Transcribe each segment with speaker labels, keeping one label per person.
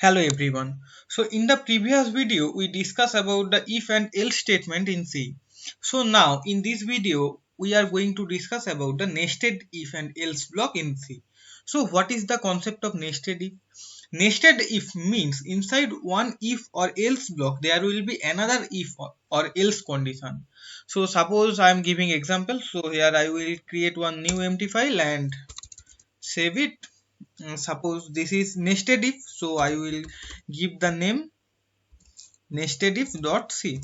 Speaker 1: Hello everyone. So in the previous video we discussed about the if and else statement in C. So now in this video we are going to discuss about the nested if and else block in C. So what is the concept of nested if? Nested if means inside one if or else block there will be another if or else condition. So suppose I am giving example. So here I will create one new empty file and save it. Suppose this is nested if, so I will give the name nestedif.c.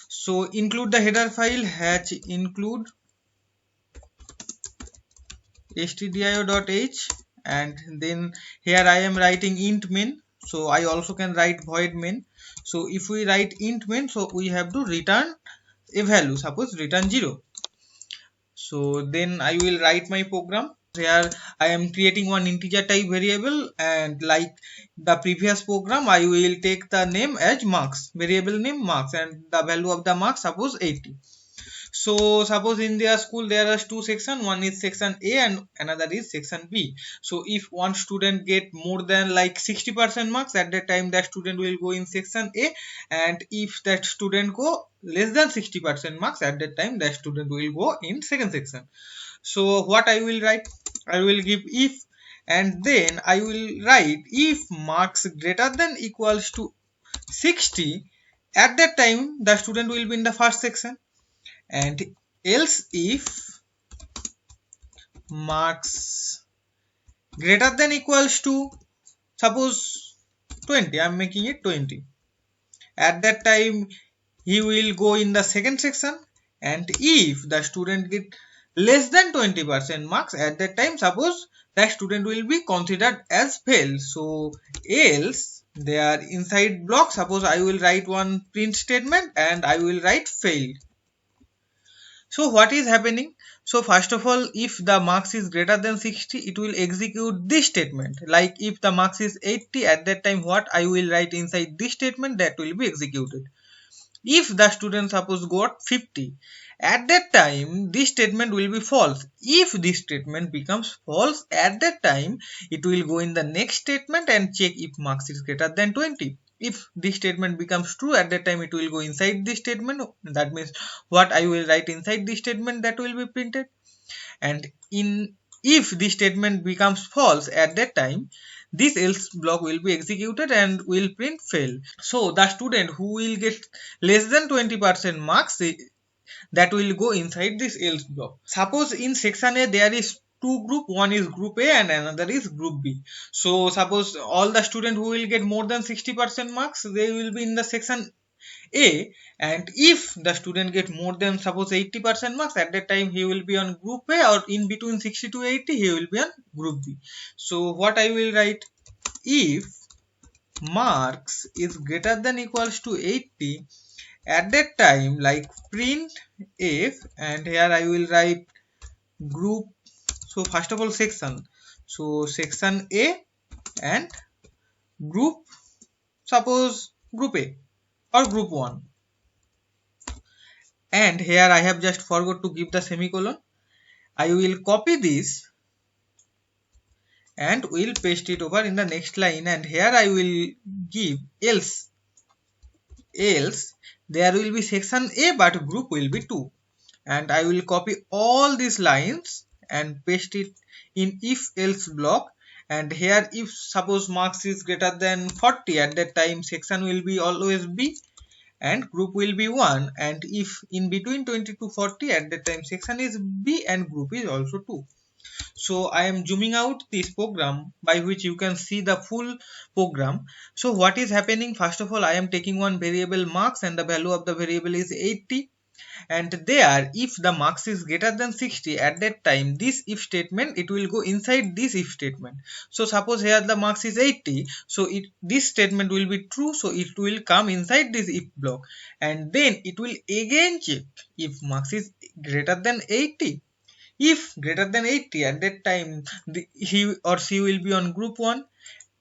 Speaker 1: So include the header file hatch include stdio.h, and then here I am writing int main, so I also can write void main. So if we write int main, so we have to return a value, suppose return 0. So then I will write my program. Here I am creating one integer type variable, and like the previous program I will take the name as marks, variable name marks, and the value of the marks suppose 80. So suppose in their school there are two sections, one is section A and another is section B. So if one student get more than like 60% marks, at that time that student will go in section A, and if that student go less than 60% marks, at that time that student will go in second section. So what I will write, I will give if, and then I will write if marks greater than equals to 60, at that time the student will be in the first section, and else if marks greater than equals to suppose 20, I am making it 20, at that time he will go in the second section, and if the student get less than 20% marks, at that time suppose that student will be considered as fail. So else there inside block, suppose I will write one print statement and I will write failed. So what is happening? So first of all, if the marks is greater than 60, it will execute this statement. Like if the marks is 80, at that time what I will write inside this statement, that will be executed. If the student suppose got 50, at that time this statement will be false. If this statement becomes false, at that time it will go in the next statement and check if marks is greater than 20. If this statement becomes true, at that time it will go inside this statement. That means what I will write inside this statement, that will be printed. And in if this statement becomes false, at that time this else block will be executed and will print fail. So the student who will get less than 20% marks, that will go inside this else block. Suppose in section A there is two group, one is group A and another is group B. So suppose all the student who will get more than 60% marks, they will be in the section A, and if the student get more than suppose 80% marks, at that time he will be on group A, or in between 60 to 80 he will be on group B. So what I will write, if marks is greater than equals to 80, at that time like print if, and here I will write group. So first of all section, so section A and group, suppose group A or group 1, and here I have just forgot to give the semicolon. I will copy this and will paste it over in the next line, and here I will give else there will be section A but group will be 2, and I will copy all these lines and paste it in if else block. And here if suppose marks is greater than 40, at that time section will be always B and group will be 1, and if in between 20 to 40, at that time section is B and group is also 2. So I am zooming out this program by which you can see the full program. So what is happening, first of all I am taking one variable marks and the value of the variable is 80, and there if the marks is greater than 60, at that time this if statement, it will go inside this if statement. So suppose here the marks is 80, so this statement will be true, so it will come inside this if block, and then it will again check if marks is greater than 80. If greater than 80, at that time he or she will be on group 1,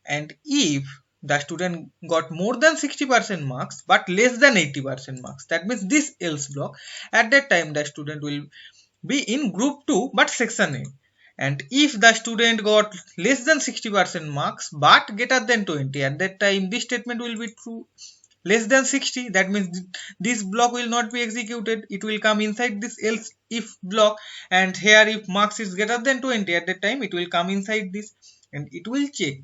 Speaker 1: and if the student got more than 60% marks but less than 80% marks, that means this else block, at that time the student will be in group 2 but section A. And if the student got less than 60% marks but greater than 20, at that time this statement will be true. Less than 60, that means this block will not be executed, it will come inside this else if block. And here if marks is greater than 20, at that time it will come inside this and it will check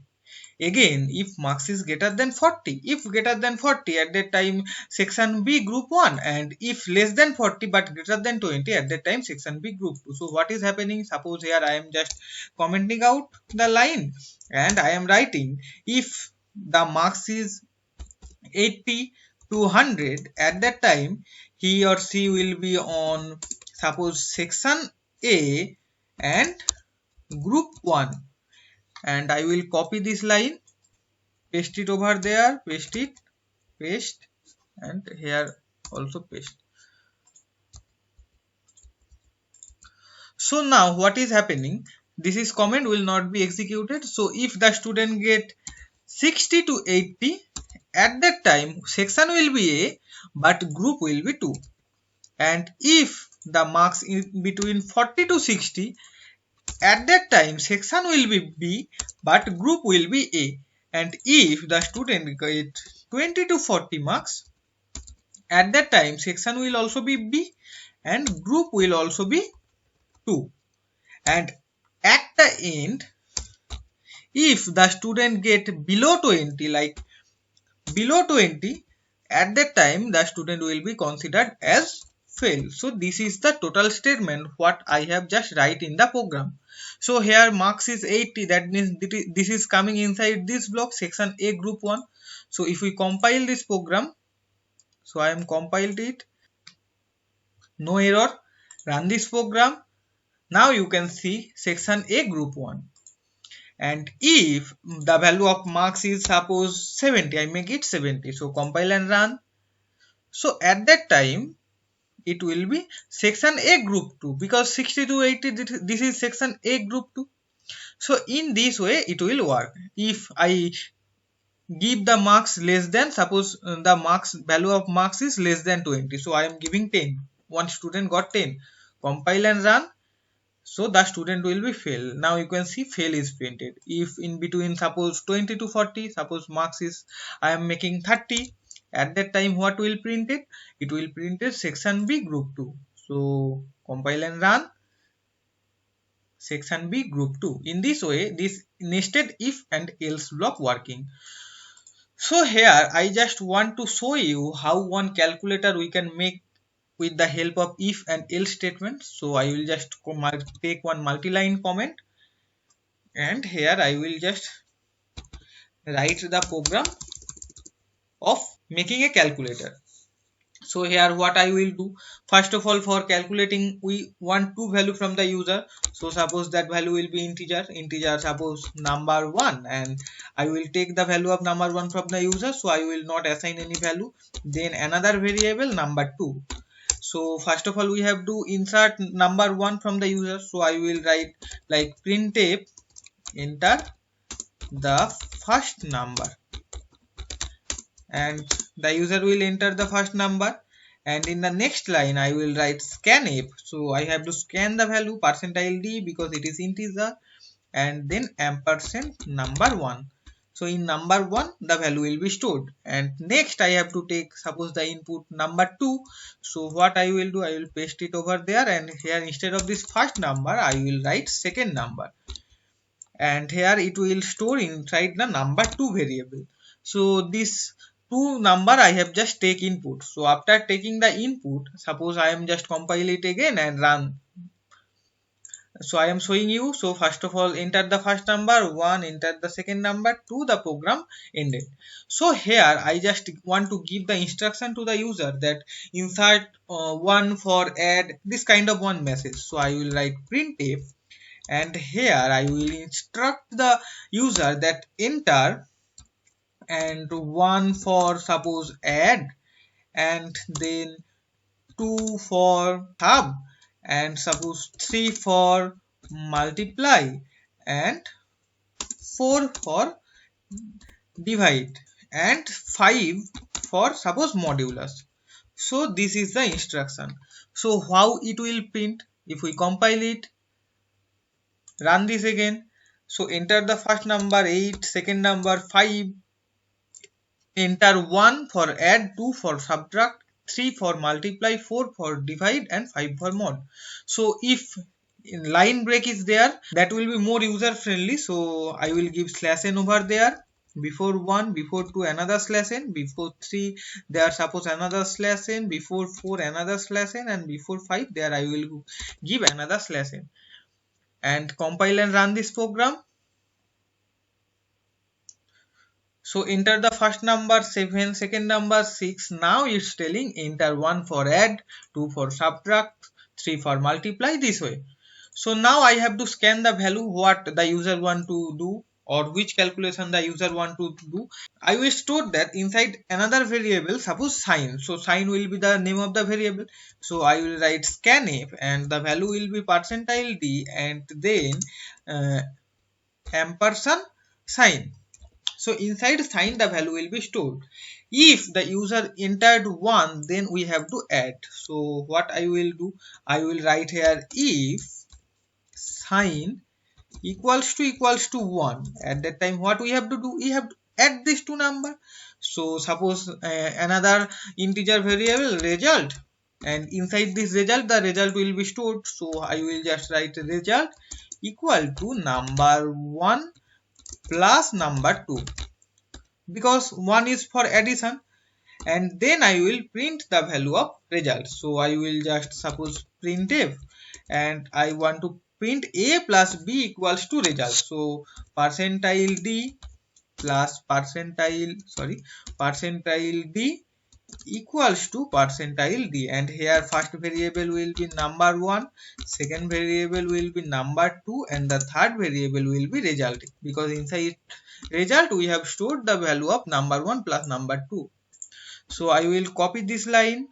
Speaker 1: again if marks is greater than 40. If greater than 40, at that time section B group 1, and if less than 40 but greater than 20, at that time section B group 2. So what is happening, suppose here I am just commenting out the line and I am writing if the marks is 80 to 100, at that time he or she will be on suppose section A and group 1, and I will copy this line, paste it over there, paste it, paste, and here also paste. So now what is happening, this is comment will not be executed. So if the student get 60 to 80, at that time section will be A but group will be 2. And if the marks in between 40 to 60, at that time section will be B but group will be A. And if the student get 20 to 40 marks, at that time section will also be B and group will also be 2. And at the end, if the student get below 20, like below 20, at that time the student will be considered as fail. So this is the total statement what I have just write in the program. So here marks is 80, that means this is coming inside this block section A group 1. So if we compile this program, so I am compiled it, no error, run this program. Now you can see section A group 1. And if the value of marks is suppose 70, I make it 70. So compile and run. So at that time it will be section A group 2, because 60 to 80 this is section A group 2. So in this way it will work. If I give the marks less than, suppose the marks value of marks is less than 20, so I am giving 10, one student got 10, compile and run. So the student will be fail. Now you can see fail is printed. If in between suppose 20 to 40, suppose marks is I am making 30, at that time what will print it? It will print it section B group 2. So compile and run, section B group 2. In this way this nested if and else block working. So here I just want to show you how one calculator we can make with the help of if and else statement. So I will just take one multi-line comment and here I will just write the program of making a calculator. So here what I will do, first of all for calculating we want two value from the user. So suppose that value will be integer suppose number 1, and I will take the value of number 1 from the user, so I will not assign any value. Then another variable number 2. So first of all we have to insert number 1 from the user, so I will write like printf enter the first number, and the user will enter the first number. And in the next line I will write scanf, so I have to scan the value %d because it is integer, and then ampersand number 1. So in number 1 the value will be stored, and next I have to take suppose the input number 2. So what I will do, I will paste it over there, and here instead of this first number I will write second number, and here it will store inside the number 2 variable. So this 2 number I have just take input. So after taking the input, suppose I am just compile it again and run. So I am showing you. So first of all enter the first number 1, enter the second number 2, the program ended. So here I just want to give the instruction to the user that insert 1 for add, this kind of one message. So I will write printf, and here I will instruct the user that enter and 1 for suppose add, and then 2 for sub, and suppose 3 for multiply, and 4 for divide, and 5 for suppose modulus. So this is the instruction. So how it will print, if we compile it, Run this again. So enter the first number 8, second number 5, enter 1 for add, 2 for subtract, 3 for multiply, 4 for divide, and 5 for mod. So if line break is there, that will be more user friendly. So I will give /n over there. Before 1, before 2 another /n, before 3 there suppose another /n, before 4 another /n, and before 5 there I will give another /n. And compile and run this program. So enter the first number 7, second number 6. Now it's telling enter 1 for add, 2 for subtract, 3 for multiply, this way. So now I have to scan the value what the user want to do, or which calculation the user want to do. I will store that inside another variable, suppose sign. So sign will be the name of the variable. So I will write scanf and the value will be %d and then ampersand sign. So inside sign the value will be stored. If the user entered 1, then we have to add. So what I will do, I will write here if sign equals to 1. At that time what we have to do, we have to add these two number. So suppose another integer variable result, and inside this result the result will be stored. So I will just write result equal to number 1 plus number 2, because 1 is for addition, and then I will print the value of result. So I will just suppose printf, and I want to print a plus b equals to result. So %d plus percentile d equals to %d, and here first variable will be number 1, second variable will be number 2, and the third variable will be result, because inside result we have stored the value of number 1 plus number 2. So I will copy this line.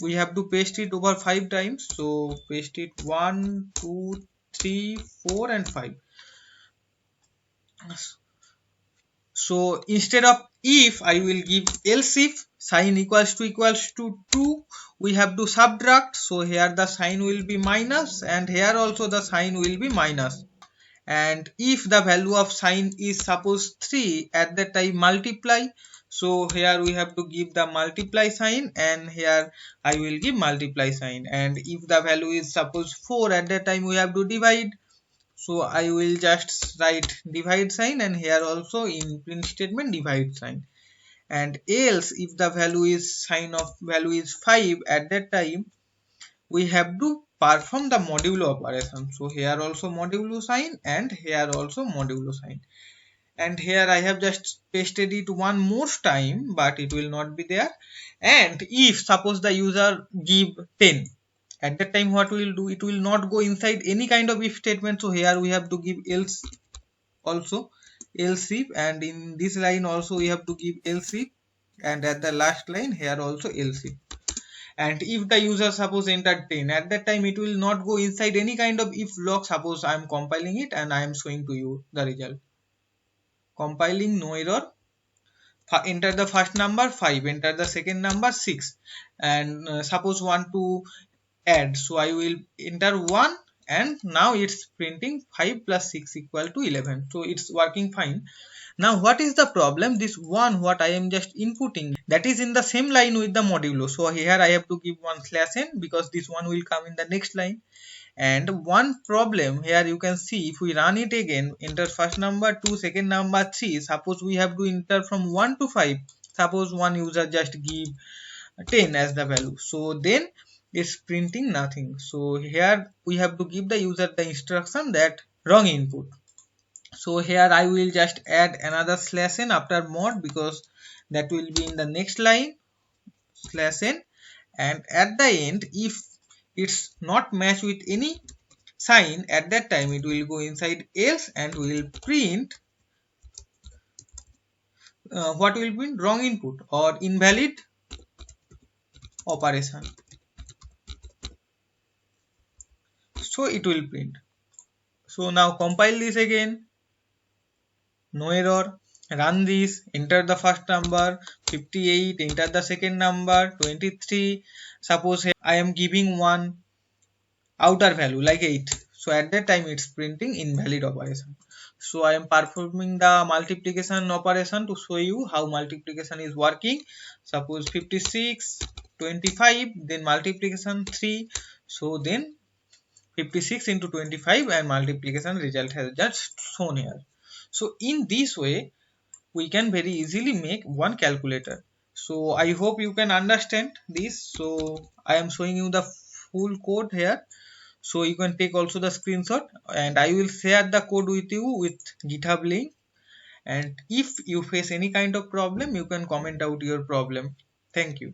Speaker 1: We have to paste it over 5 times. So paste it 1, 2, 3, 4 and 5. So instead of if, I will give else if sign equals to 2, we have to subtract. So here the sign will be minus, and here also the sign will be minus. And if the value of sign is suppose 3, at that time multiply. So here we have to give the multiply sign, and here I will give multiply sign. And if the value is suppose 4, at that time we have to divide. So I will just write divide sign, and here also in print statement divide sign. And else if the value is sign of value is 5, at that time we have to perform the modulo operation. So here also modulo sign, and here also modulo sign. And here I have just pasted it one more time, but it will not be there. And if suppose the user give 10, at that time what we will do, it will not go inside any kind of if statement. So here we have to give else also, else if, and in this line also we have to give else if, and at the last line here also else if. And if the user suppose entered 10, at that time it will not go inside any kind of if block. Suppose I am compiling it and I am showing to you the result. Compiling, no error. Enter the first number 5, enter the second number 6, and suppose want to add. So I will enter 1, and now it's printing 5 plus 6 equal to 11. So it's working fine. Now what is the problem? This one what I am just inputting, that is in the same line with the modulo. So here I have to give one /n, because this one will come in the next line. And one problem here you can see, if we run it again, enter first number 2, second number 3, suppose we have to enter from 1 to 5. Suppose one user just give 10 as the value, so then it's printing nothing. So here we have to give the user the instruction that wrong input. So here I will just add another /n after mod, because that will be in the next line, /n. And at the end, if it's not matched with any sign, at that time it will go inside else, and will print what will be wrong input or invalid operation. So it will print. So now compile this again, no error. Run this, enter the first number 58, enter the second number 23. Suppose I am giving one outer value like 8. So at that time it's printing invalid operation. So I am performing the multiplication operation to show you how multiplication is working. Suppose 56, 25, then multiplication 3. So then 56 into 25 and multiplication result has just shown here. So in this way we can very easily make one calculator. So I hope you can understand this. So I am showing you the full code here, so you can take also the screenshot, and I will share the code with you with GitHub link. And if you face any kind of problem, you can comment out your problem. Thank you.